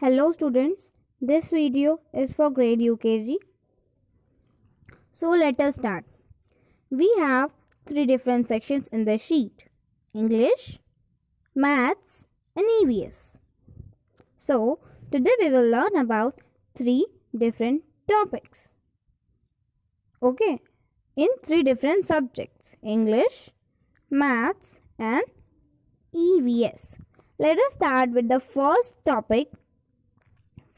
Hello students, this video is for grade UKG. So let us start. We have three different sections in the sheet: English, Maths and EVS. So today we will learn about three different topics. Okay, in three different subjects: English, Maths and EVS. Let us start with the first topic,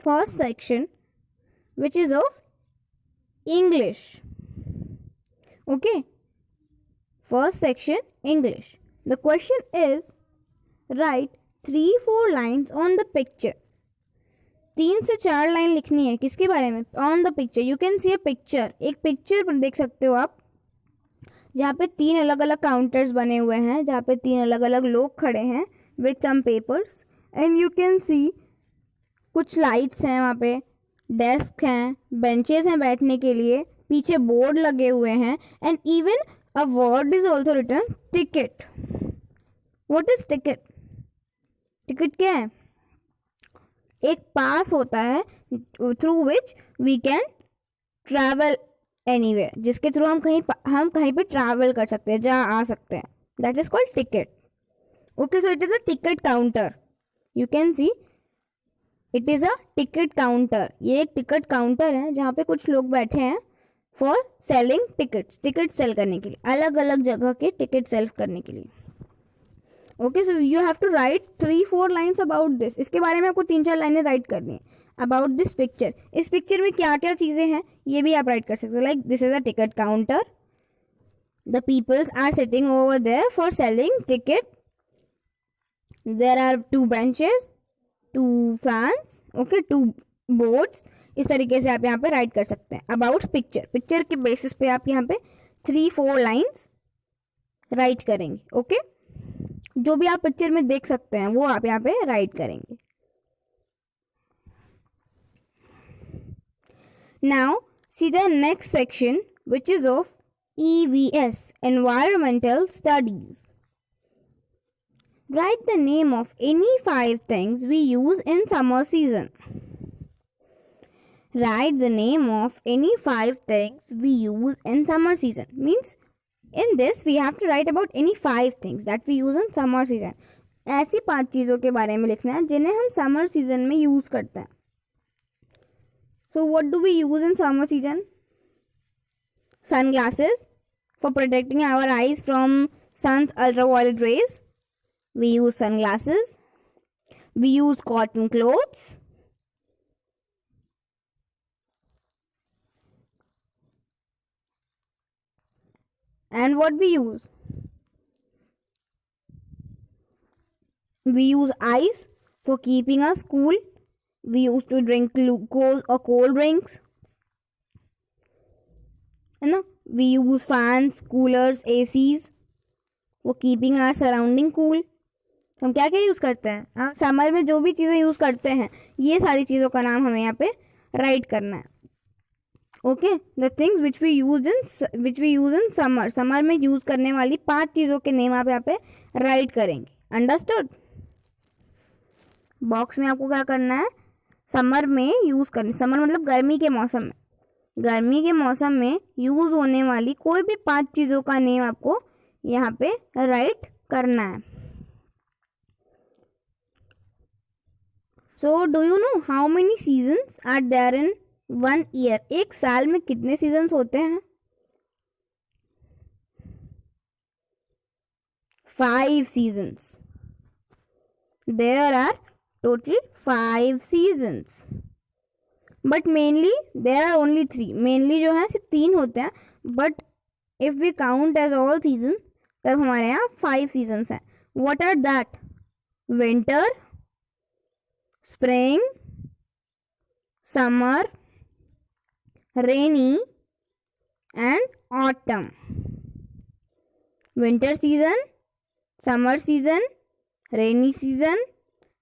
first section, which is of English. Okay, first section, English. The question is, write 3-4 lines on the picture. 3 से 4 line लिखनी है किसके बारे में? On the picture. You can C a picture. एक picture पर देख सकते हो आप, जहाँ पे 3 अलग अलग काउंटर्स बने हुए हैं, जहाँ पे 3 अलग अलग लोग खड़े हैं with some papers, and you can see कुछ लाइट्स हैं, वहाँ पे डेस्क हैं, बेंचेस हैं बैठने के लिए, पीछे बोर्ड लगे हुए हैं, and even a word is also written, ticket. What is ticket? Ticket क्या है? एक पास होता है through which we can travel anywhere, जिसके थ्रू हम कहीं पे ट्रैवल कर सकते हैं, जहाँ आ सकते हैं. That is called ticket. Okay, so it is a ticket counter. You can see it is a ticket counter. ये एक टिकट काउंटर है जहाँ पे कुछ लोग बैठे हैं for selling tickets. Ticket sale करने के लिए, अलग अलग जगह के टिकट सेल करने के लिए. Okay, so you have to write 3-4 lines about this. इसके बारे में आपको 3-4 लाइनें राइट करनी है. अबाउट दिस पिक्चर, इस पिक्चर में क्या क्या चीज़ें हैं ये भी आप राइट कर सकते हो. Like this is a ticket counter, the peoples are sitting over there for selling ticket, there are 2 benches, 2 fans, okay, 2 boards. इस तरीके से आप यहाँ पे राइट कर सकते हैं अबाउट पिक्चर. पिक्चर के बेसिस पे आप यहाँ पे 3-4 लाइन्स राइट करेंगे. ओके, जो भी आप पिक्चर में देख सकते हैं वो आप यहाँ पे राइट करेंगे. Now see the next section which is of EVS, Environmental Studies. Write the name of any 5 things we use in summer season. Write the name of any 5 things we use in summer season. Means in this we have to write about any 5 things that we use in summer season. ऐसी 5 चीज़ों के बारे में लिखना है जिन्हें हम summer season में यूज़ करते हैं. So what do we use in summer season? Sunglasses for protecting our eyes from sun's ultraviolet rays. We use sunglasses. We use cotton clothes. And what we use? We use ice for keeping us cool. We used to drink glucose or cold drinks. है ना? We use fans, coolers, ACs for keeping our surrounding cool. हम क्या क्या use करते हैं? Summer में जो भी चीज़ें यूज़ करते हैं, ये सारी चीज़ों का नाम हमें यहाँ पे राइट करना है. Okay, the things which we use in summer. Summer में यूज़ करने वाली 5 चीज़ों के नेम आप यहाँ पे राइट करेंगे. अंडरस्टूड? बॉक्स में आपको क्या करना है? समर में यूज़ करनी. समर मतलब गर्मी के मौसम में. गर्मी के मौसम में यूज़ होने वाली कोई भी 5 चीज़ों का नेम आपको यहाँ पे राइट करना है. So do you know how many seasons are there in 1 year? एक साल में कितने सीजन्स होते हैं? 5 seasons. There are total 5 seasons, but mainly there are only 3. mainly जो है सिर्फ 3 होते हैं, but if we count as all seasons तब हमारे यहाँ 5 seasons हैं. what are that? winter, spring, summer, rainy and autumn. winter season, summer season, rainy season,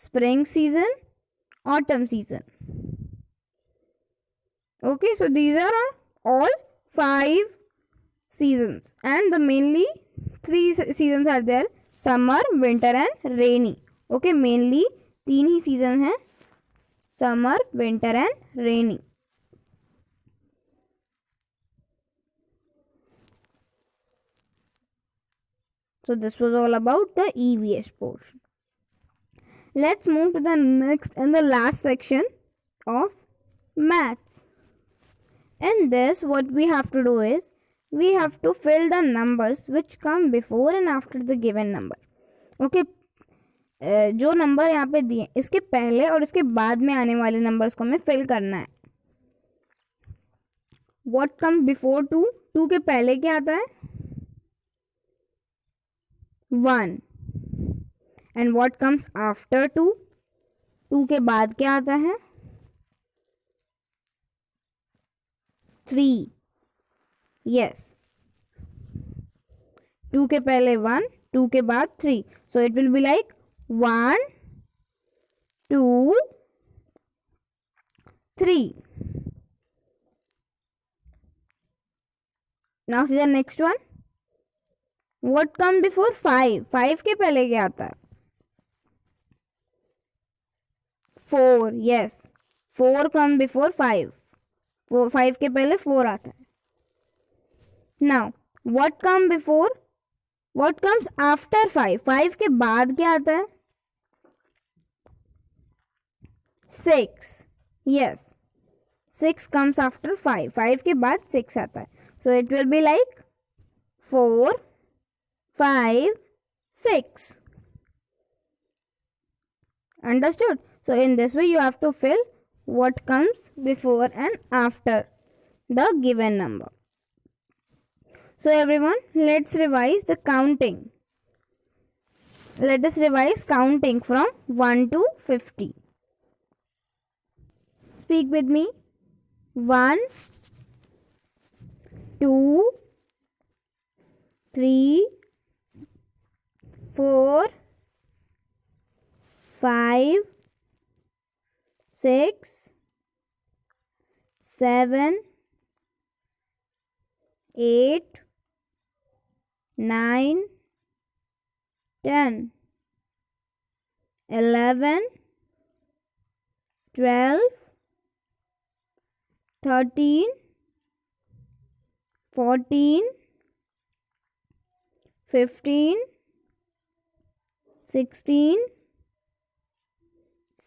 spring season, autumn season. Okay, so these are all 5 seasons, and the mainly 3 seasons are there: summer, winter and rainy. Okay, mainly 3 he season हैं, summer, winter and rainy. So this was all about the EVS portion. Let's move to the next and the last section of maths. In this, what we have to do is we have to fill the numbers which come before and after the given number. Okay, जो number यहाँ पे दिए इसके पहले और इसके बाद में आने वाले नंबर्स को हमें फिल करना है. What comes before 2? 2 के पहले क्या आता है? 1. And what comes after 2? 2 के बाद क्या आता है? 3. Yes. 2 के पहले 1, 2 के बाद 3. So it will be like 1, 2, 3. Now see the next one. What comes before 5? 5 के पहले क्या आता है? 4. Yes. 4 comes before 5. 5 के पहले 4 आता है. Now what comes before? What comes after 5? 5 के बाद क्या आता है? 6. Yes. 6 comes after 5. 5 के बाद 6 आता है. So it will be like 4, 5, 6. Understood? So in this way you have to fill what comes before and after the given number. So everyone, let's revise the counting. Let us revise counting from 1 to 50. Speak with me. 1, 2, 3, 4, 5, 6, 7, 8, 9, 10, 11, 12, 13, 14, 15, 16,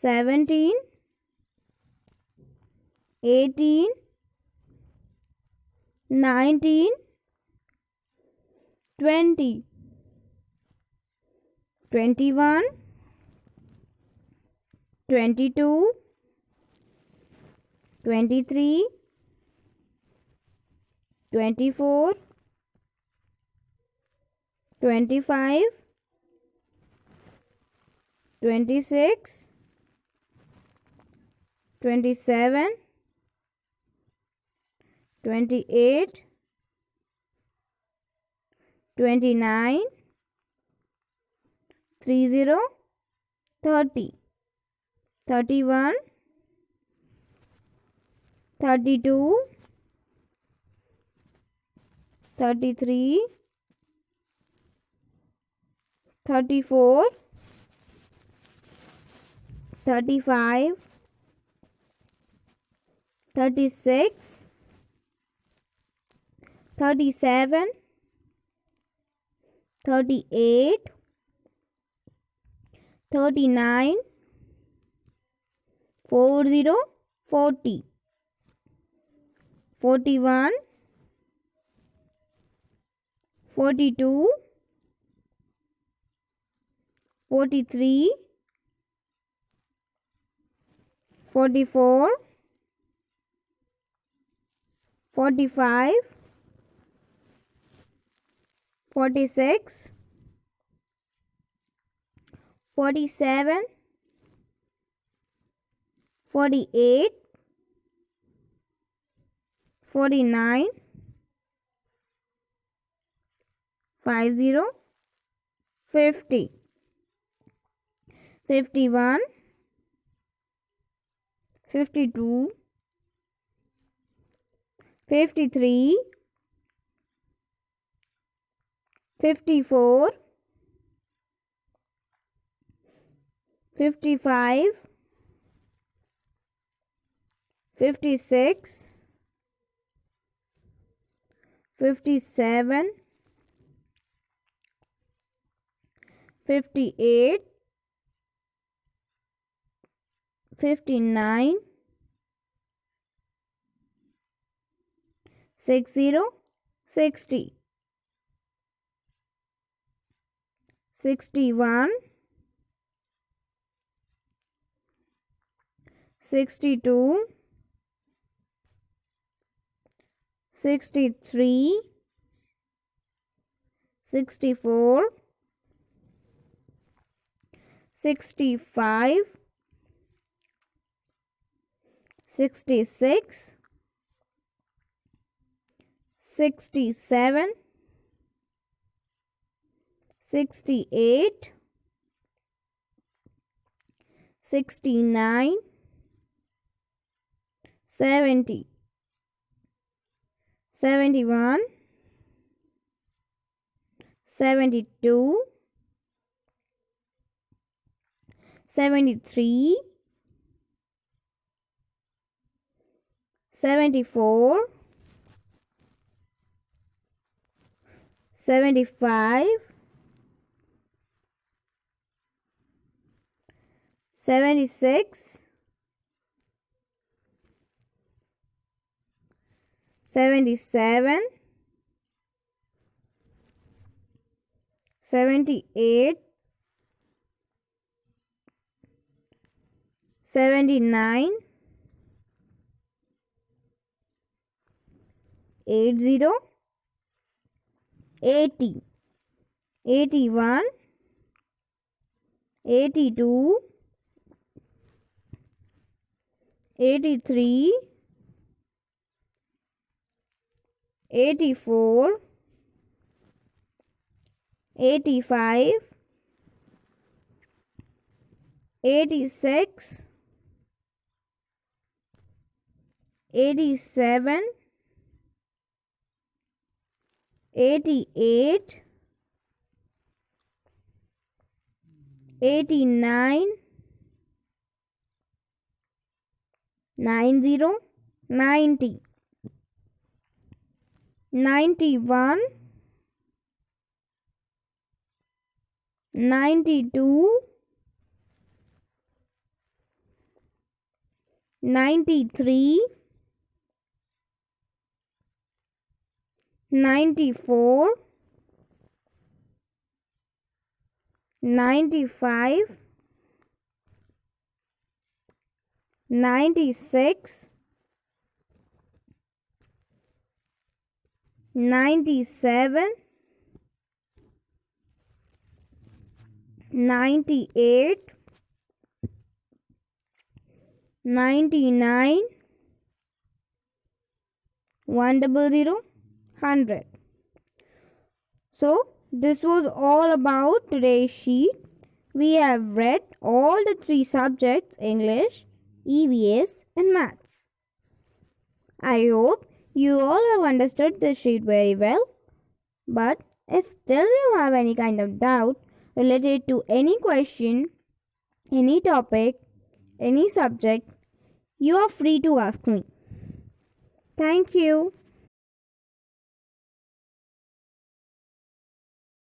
17, 18, 19, 20, 21, 22, 23, 24, 25, 26, 27, 28, 29, 30, 30, 31, 32, 33, 34, 35, 36, 37, 38, 39, 40, 40, 41, 42, 43, 44, 45, 46, 47, 48, 49, 50, 50, 51, 52, 53, 54, 55, 56, 57, 58, 59, 60, 60, 61, 62, 63, 64, 65, 66, 67, 68, 69, 70, 71, 72, 73, 74, 75, 76, 77, 78, 79, 80, 80, 81, 82, 83, 84, 85, 86, 87, 88, 89, 90, 90, 91, 92, 93, 94, 95, 96, 97, 98, 99, 100, 100. So, this was all about today's sheet. We have read all the 3 subjects: English, EVS and Maths. I hope you all have understood this sheet very well. But if still you have any kind of doubt related to any question, any topic, any subject, you are free to ask me. Thank you.